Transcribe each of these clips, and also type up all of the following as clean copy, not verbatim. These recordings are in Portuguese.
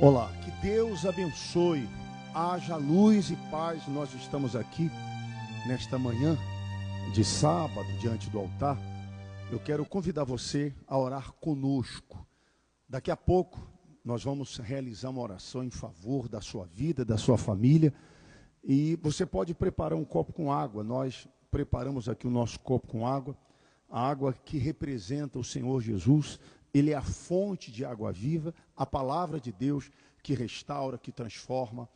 Olá, que Deus abençoe, haja luz e paz. Nós estamos aqui nesta manhã de sábado, diante do altar. Eu quero convidar você a orar conosco. Daqui a pouco nós vamos realizar uma oração em favor da sua vida, da sua família. E você pode preparar um copo com água. Nós preparamos aqui o nosso copo com água. A água que representa o Senhor Jesus. Ele é a fonte de água viva, a palavra de Deus que restaura, que transforma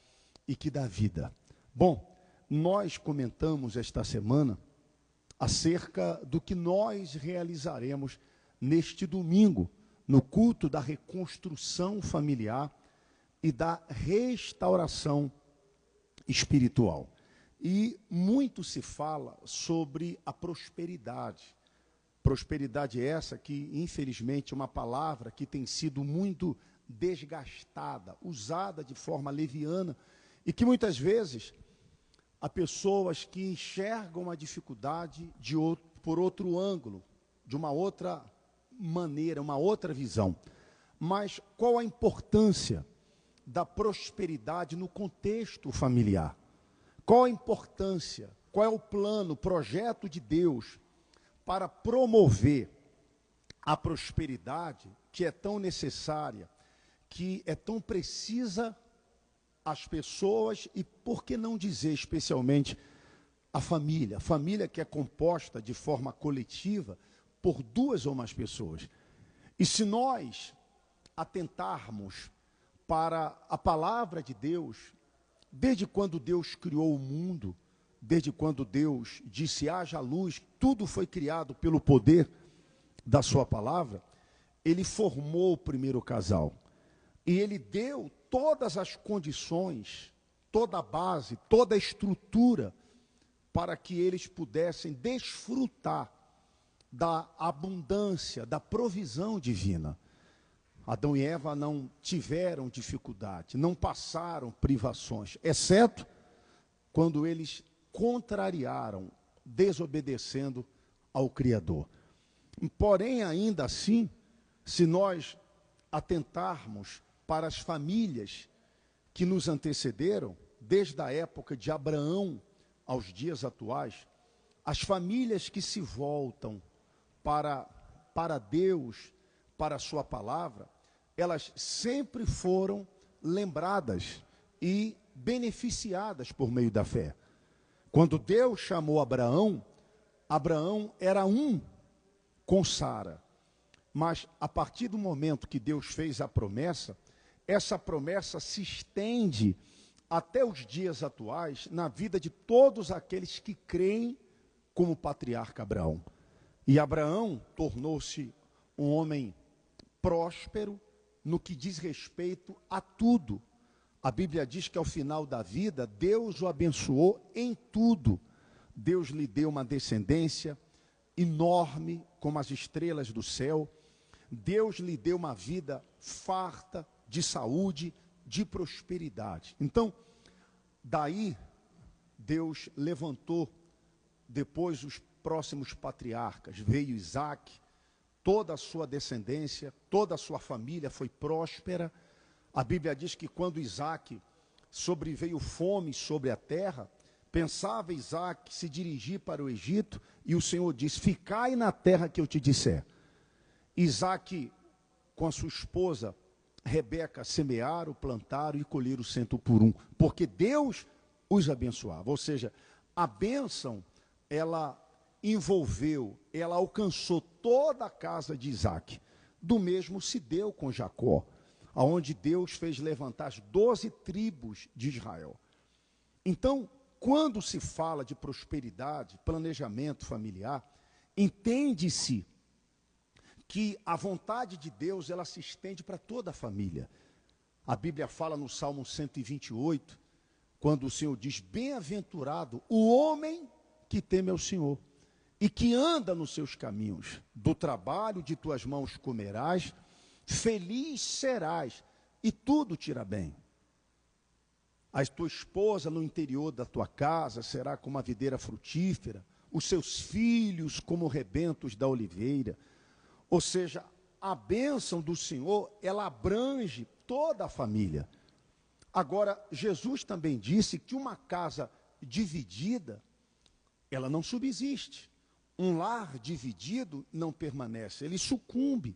e que dá vida. Bom, nós comentamos esta semana acerca do que nós realizaremos neste domingo, no culto da reconstrução familiar e da restauração espiritual. E muito se fala sobre a prosperidade. Prosperidade essa que, infelizmente, é uma palavra que tem sido muito desgastada, usada de forma leviana, e que muitas vezes há pessoas que enxergam a dificuldade por outro ângulo, de uma outra maneira, uma outra visão. Mas qual a importância da prosperidade no contexto familiar? Qual a importância, qual é o plano, o projeto de Deus para promover a prosperidade que é tão necessária, que é tão precisa às pessoas e, por que não dizer, especialmente, a família que é composta de forma coletiva por duas ou mais pessoas. E se nós atentarmos para a palavra de Deus, desde quando Deus criou o mundo, desde quando Deus disse haja luz, tudo foi criado pelo poder da sua palavra, ele formou o primeiro casal. E ele deu todas as condições, toda a base, toda a estrutura para que eles pudessem desfrutar da abundância, da provisão divina. Adão e Eva não tiveram dificuldade, não passaram privações, exceto quando eles contrariaram, desobedecendo ao Criador. Porém, ainda assim, se nós atentarmos para as famílias que nos antecederam, desde a época de Abraão aos dias atuais, as famílias que se voltam para Deus, para a sua palavra, elas sempre foram lembradas e beneficiadas por meio da fé. Quando Deus chamou Abraão, Abraão era um com Sara. Mas a partir do momento que Deus fez a promessa, essa promessa se estende até os dias atuais na vida de todos aqueles que creem como o patriarca Abraão. E Abraão tornou-se um homem próspero no que diz respeito a tudo. A Bíblia diz que ao final da vida, Deus o abençoou em tudo. Deus lhe deu uma descendência enorme, como as estrelas do céu. Deus lhe deu uma vida farta de saúde, de prosperidade. Então, daí, Deus levantou depois os próximos patriarcas. Veio Isaac, toda a sua descendência, toda a sua família foi próspera. A Bíblia diz que quando Isaac sobreveio fome sobre a terra, pensava Isaac se dirigir para o Egito, e o Senhor disse: ficai na terra que eu te disser. Isaac, com a sua esposa Rebeca, semearam, plantaram e colheram 100 por 1, porque Deus os abençoava. Ou seja, a bênção, ela envolveu, ela alcançou toda a casa de Isaac. Do mesmo se deu com Jacó, aonde Deus fez levantar as 12 tribos de Israel. Então, quando se fala de prosperidade, planejamento familiar, entende-se que a vontade de Deus, ela se estende para toda a família. A Bíblia fala no Salmo 128, quando o Senhor diz: bem-aventurado o homem que teme ao Senhor e que anda nos seus caminhos. Do trabalho de tuas mãos comerás, feliz serás, e tudo te irá bem. A tua esposa no interior da tua casa será como uma videira frutífera, os seus filhos como rebentos da oliveira. Ou seja, a bênção do Senhor, ela abrange toda a família. Agora, Jesus também disse que uma casa dividida, ela não subsiste. Um lar dividido não permanece, ele sucumbe.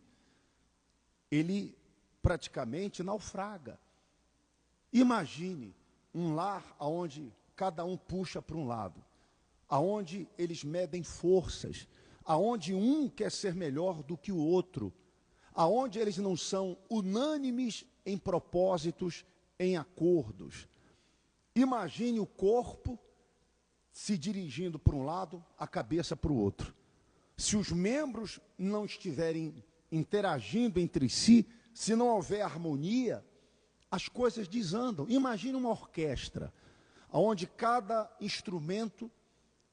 Ele praticamente naufraga. Imagine um lar onde cada um puxa para um lado, aonde eles medem forças, aonde um quer ser melhor do que o outro, aonde eles não são unânimes em propósitos, em acordos. Imagine o corpo se dirigindo para um lado, a cabeça para o outro. Se os membros não estiverem interagindo entre si, se não houver harmonia, as coisas desandam. Imagine uma orquestra, onde cada instrumento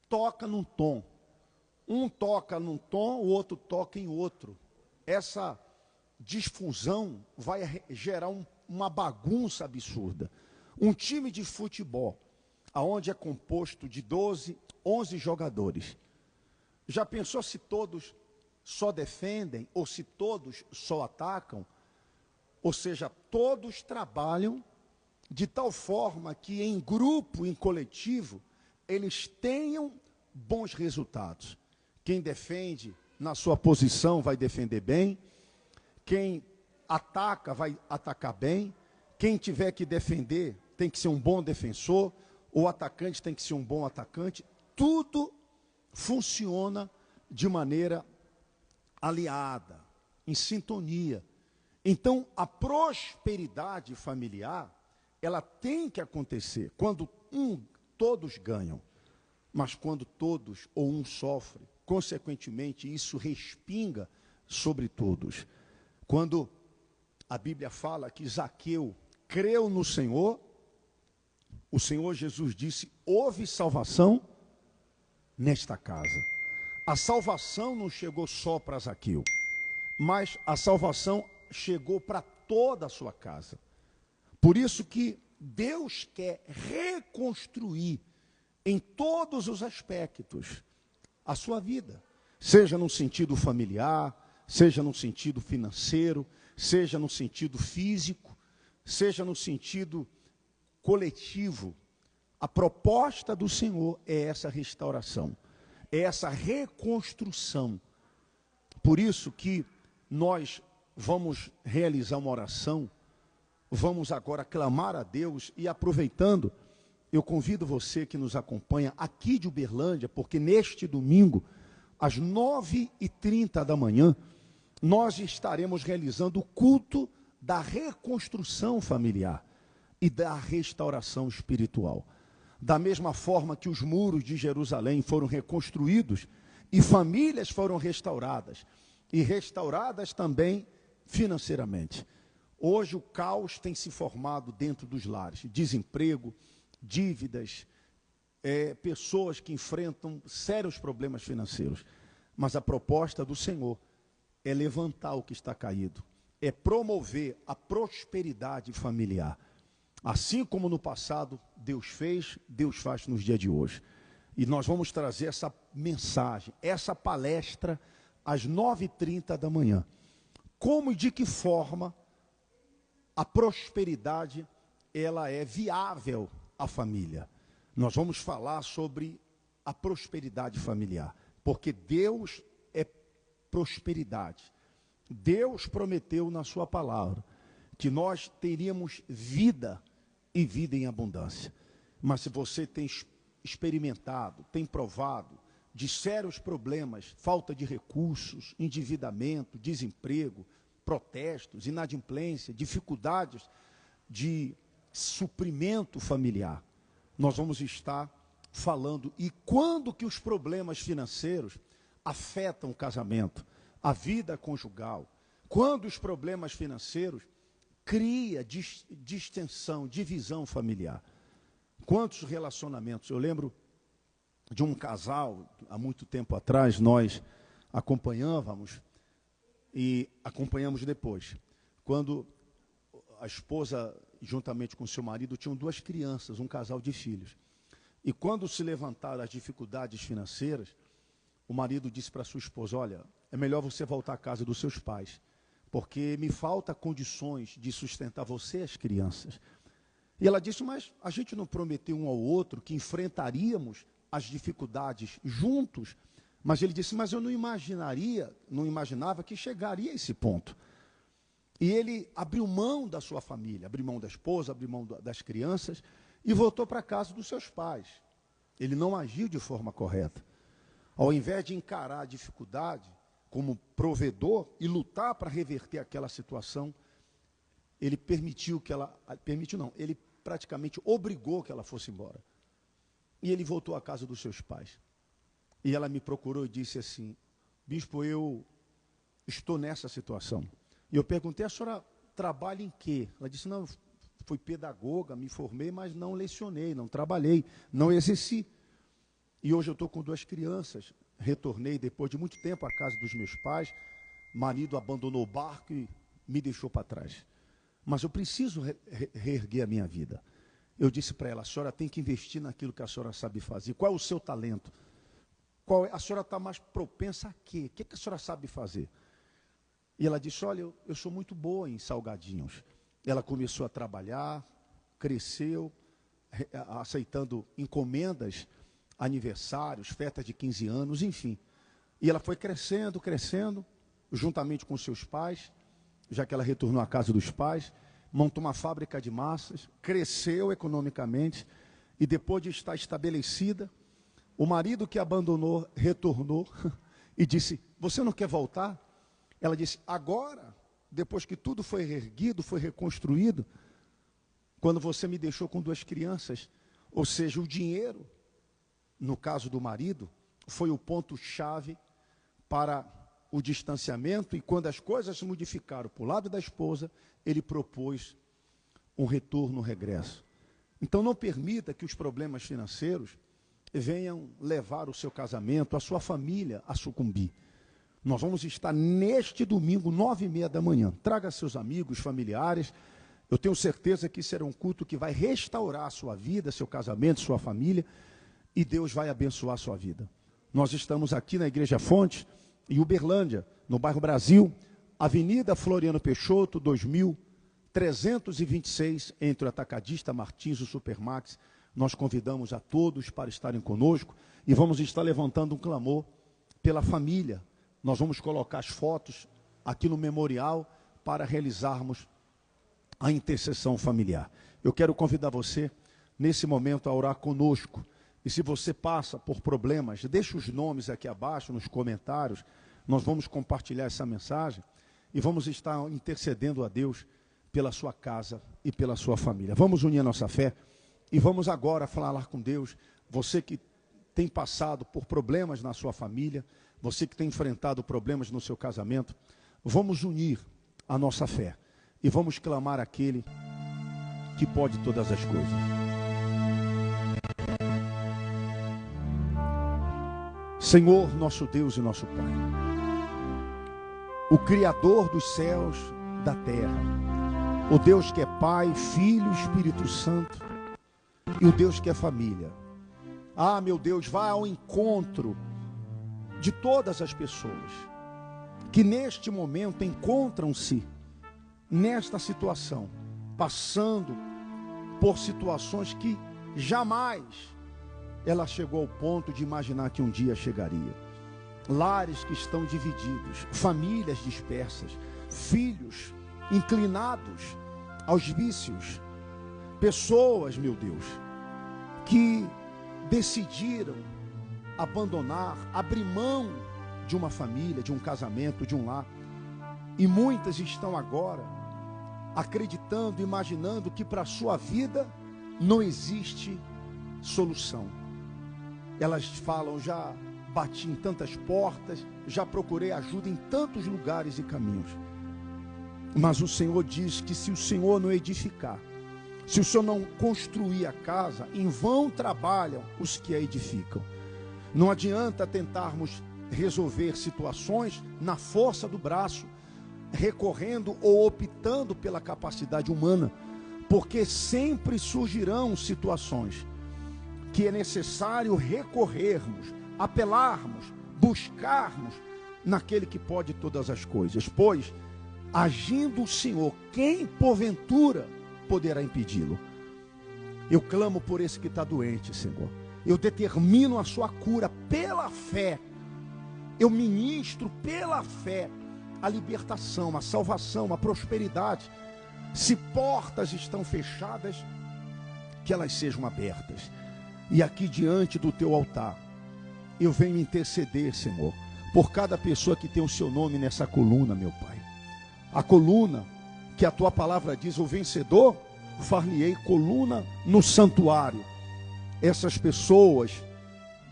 toca num tom. Um toca num tom, o outro toca em outro. Essa disfunção vai gerar uma bagunça absurda. Um time de futebol, onde é composto de 12, 11 jogadores. Já pensou se todos só defendem ou se todos só atacam? Ou seja, todos trabalham de tal forma que em grupo, em coletivo, eles tenham bons resultados. Quem defende na sua posição vai defender bem, quem ataca vai atacar bem, quem tiver que defender tem que ser um bom defensor, o atacante tem que ser um bom atacante. Tudo funciona de maneira aliada, em sintonia. Então, a prosperidade familiar, ela tem que acontecer quando todos ganham, mas quando todos ou um sofre, consequentemente, isso respinga sobre todos. Quando a Bíblia fala que Zaqueu creu no Senhor, o Senhor Jesus disse: houve salvação nesta casa. A salvação não chegou só para Zaqueu, mas a salvação chegou para toda a sua casa. Por isso que Deus quer reconstruir em todos os aspectos a sua vida, seja no sentido familiar, seja no sentido financeiro, seja no sentido físico, seja no sentido coletivo. A proposta do Senhor é essa restauração, é essa reconstrução. Por isso que nós vamos realizar uma oração, vamos agora clamar a Deus e, aproveitando, eu convido você que nos acompanha aqui de Uberlândia, porque neste domingo, às 9h30 da manhã, nós estaremos realizando o culto da reconstrução familiar e da restauração espiritual. Da mesma forma que os muros de Jerusalém foram reconstruídos e famílias foram restauradas, e restauradas também financeiramente. Hoje o caos tem se formado dentro dos lares, desemprego, dívidas, pessoas que enfrentam sérios problemas financeiros. Mas a proposta do Senhor é levantar o que está caído, é promover a prosperidade familiar. Assim como no passado Deus fez, Deus faz nos dias de hoje. E nós vamos trazer essa mensagem, essa palestra, às 9h30 da manhã. Como e de que forma a prosperidade ela é viável à família. Nós vamos falar sobre a prosperidade familiar, porque Deus é prosperidade. Deus prometeu na sua palavra que nós teríamos vida e vida em abundância. Mas se você tem experimentado, tem provado de sérios problemas, falta de recursos, endividamento, desemprego, protestos, inadimplência, dificuldades de suprimento familiar, nós vamos estar falando. E quando que os problemas financeiros afetam o casamento, a vida conjugal? Quando os problemas financeiros criam distensão, divisão familiar? Quantos relacionamentos? Eu lembro de um casal, há muito tempo atrás, nós acompanhávamos e acompanhamos depois, quando a esposa, juntamente com seu marido, tinham 2 crianças, um casal de filhos. E quando se levantaram as dificuldades financeiras, o marido disse para sua esposa: olha, é melhor você voltar à casa dos seus pais, porque me falta condições de sustentar você e as crianças. E ela disse, mas a gente não prometeu um ao outro que enfrentaríamos as dificuldades juntos? Mas ele disse, mas eu não imaginava que chegaria a esse ponto. E ele abriu mão da sua família, abriu mão da esposa, abriu mão das crianças e voltou para a casa dos seus pais. Ele não agiu de forma correta. Ao invés de encarar a dificuldade como provedor e lutar para reverter aquela situação, ele ele praticamente obrigou que ela fosse embora. E ele voltou à casa dos seus pais. E ela me procurou e disse assim, bispo, eu estou nessa situação. E eu perguntei, a senhora trabalha em quê? Ela disse, não, fui pedagoga, me formei, mas não lecionei, não trabalhei, não exerci. E hoje eu estou com 2 crianças, retornei depois de muito tempo à casa dos meus pais, marido abandonou o barco e me deixou para trás. Mas eu preciso reerguer a minha vida. Eu disse para ela, a senhora tem que investir naquilo que a senhora sabe fazer. Qual é o seu talento? A senhora está mais propensa a quê? O que a senhora sabe fazer? E ela disse, olha, eu sou muito boa em salgadinhos. Ela começou a trabalhar, cresceu, aceitando encomendas, aniversários, festas de 15 anos, enfim. E ela foi crescendo, juntamente com seus pais, já que ela retornou à casa dos pais, montou uma fábrica de massas, cresceu economicamente, e depois de estar estabelecida, o marido que abandonou retornou e disse, você não quer voltar? Ela disse, agora, depois que tudo foi reerguido, foi reconstruído, quando você me deixou com 2 crianças, ou seja, o dinheiro, no caso do marido, foi o ponto-chave para o distanciamento, e quando as coisas se modificaram para o lado da esposa, ele propôs um retorno, um regresso. Então não permita que os problemas financeiros venham levar o seu casamento, a sua família a sucumbir. Nós vamos estar neste domingo, 9h30 da manhã. Traga seus amigos, familiares. Eu tenho certeza que será um culto que vai restaurar a sua vida, seu casamento, sua família, e Deus vai abençoar a sua vida. Nós estamos aqui na Igreja Fonte, em Uberlândia, no bairro Brasil, Avenida Floriano Peixoto, 2326, entre o Atacadista Martins e o Supermax. Nós convidamos a todos para estarem conosco e vamos estar levantando um clamor pela família. Nós vamos colocar as fotos aqui no memorial para realizarmos a intercessão familiar. Eu quero convidar você, nesse momento, a orar conosco. E se você passa por problemas, deixe os nomes aqui abaixo, nos comentários. Nós vamos compartilhar essa mensagem e vamos estar intercedendo a Deus pela sua casa e pela sua família. Vamos unir a nossa fé e vamos agora falar com Deus. Você que tem passado por problemas na sua família, você que tem enfrentado problemas no seu casamento, vamos unir a nossa fé e vamos clamar àquele que pode todas as coisas. Senhor, nosso Deus e nosso Pai, o Criador dos céus, da terra, o Deus que é Pai, Filho, Espírito Santo, e o Deus que é família. Ah, meu Deus, vá ao encontro de todas as pessoas que neste momento encontram-se nesta situação, passando por situações que jamais ela chegou ao ponto de imaginar que um dia chegaria. Lares que estão divididos, famílias dispersas, filhos inclinados aos vícios, pessoas, meu Deus, que decidiram abandonar, abrir mão de uma família, de um casamento, de um lar. E muitas estão agora acreditando, imaginando que para a sua vida não existe solução. Elas falam, já bati em tantas portas, já procurei ajuda em tantos lugares e caminhos. Mas o Senhor diz que se o Senhor não edificar, se o Senhor não construir a casa, em vão trabalham os que a edificam. Não adianta tentarmos resolver situações na força do braço, recorrendo ou optando pela capacidade humana, porque sempre surgirão situações que é necessário recorrermos, apelarmos, buscarmos naquele que pode todas as coisas, pois Agindo o Senhor, quem porventura poderá impedi-lo? Eu clamo por esse que está doente, Senhor. Eu determino a sua cura pela fé. Eu ministro pela fé a libertação, a salvação, a prosperidade. Se portas estão fechadas, que elas sejam abertas. E aqui diante do teu altar, eu venho interceder, Senhor, por cada pessoa que tem o seu nome nessa coluna, meu Pai. A coluna que a tua palavra diz, o vencedor, far-lhe-ei coluna no santuário. Essas pessoas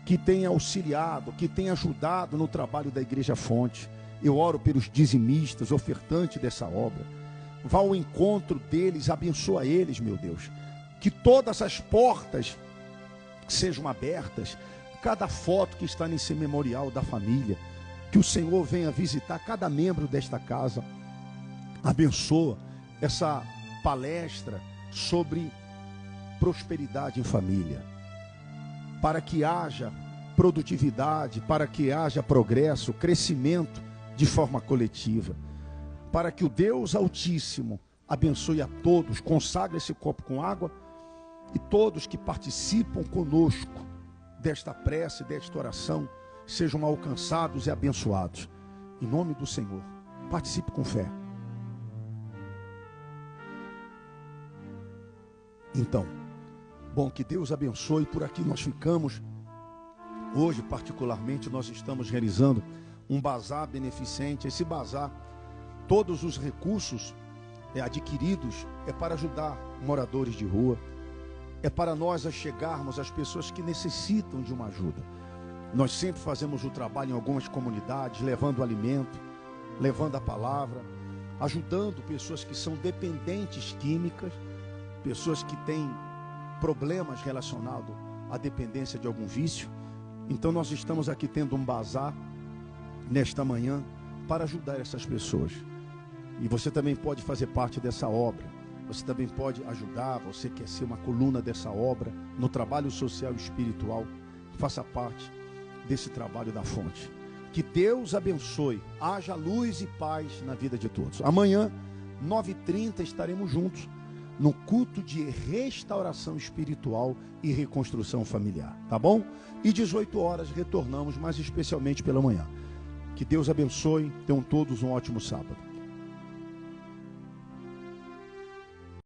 que têm auxiliado, que têm ajudado no trabalho da Igreja Fonte. Eu oro pelos dizimistas, ofertantes dessa obra. Vá ao encontro deles, abençoa eles, meu Deus. Que todas as portas sejam abertas. Cada foto que está nesse memorial da família. Que o Senhor venha visitar cada membro desta casa. Abençoa essa palestra sobre prosperidade em família. Para que haja produtividade, para que haja progresso, crescimento de forma coletiva. Para que o Deus Altíssimo abençoe a todos, consagre esse copo com água e todos que participam conosco desta prece, desta oração, sejam alcançados e abençoados. Em nome do Senhor, participe com fé. Então, bom, que Deus abençoe. Por aqui nós ficamos. Hoje, particularmente, nós estamos realizando um bazar beneficente. Esse bazar, todos os recursos adquiridos é para ajudar moradores de rua. É para nós chegarmos às pessoas que necessitam de uma ajuda. Nós sempre fazemos o trabalho em algumas comunidades, levando alimento, levando a palavra, ajudando pessoas que são dependentes químicas, pessoas que têm problemas relacionados à dependência de algum vício. Então nós estamos aqui tendo um bazar nesta manhã para ajudar essas pessoas. E você também pode fazer parte dessa obra. Você também pode ajudar, você quer ser uma coluna dessa obra, no trabalho social e espiritual. Faça parte desse trabalho da fonte. Que Deus abençoe, haja luz e paz na vida de todos. Amanhã, 9h30, estaremos juntos no culto de restauração espiritual e reconstrução familiar, tá bom? E 18 horas retornamos, mas especialmente pela manhã. Que Deus abençoe, tenham todos um ótimo sábado.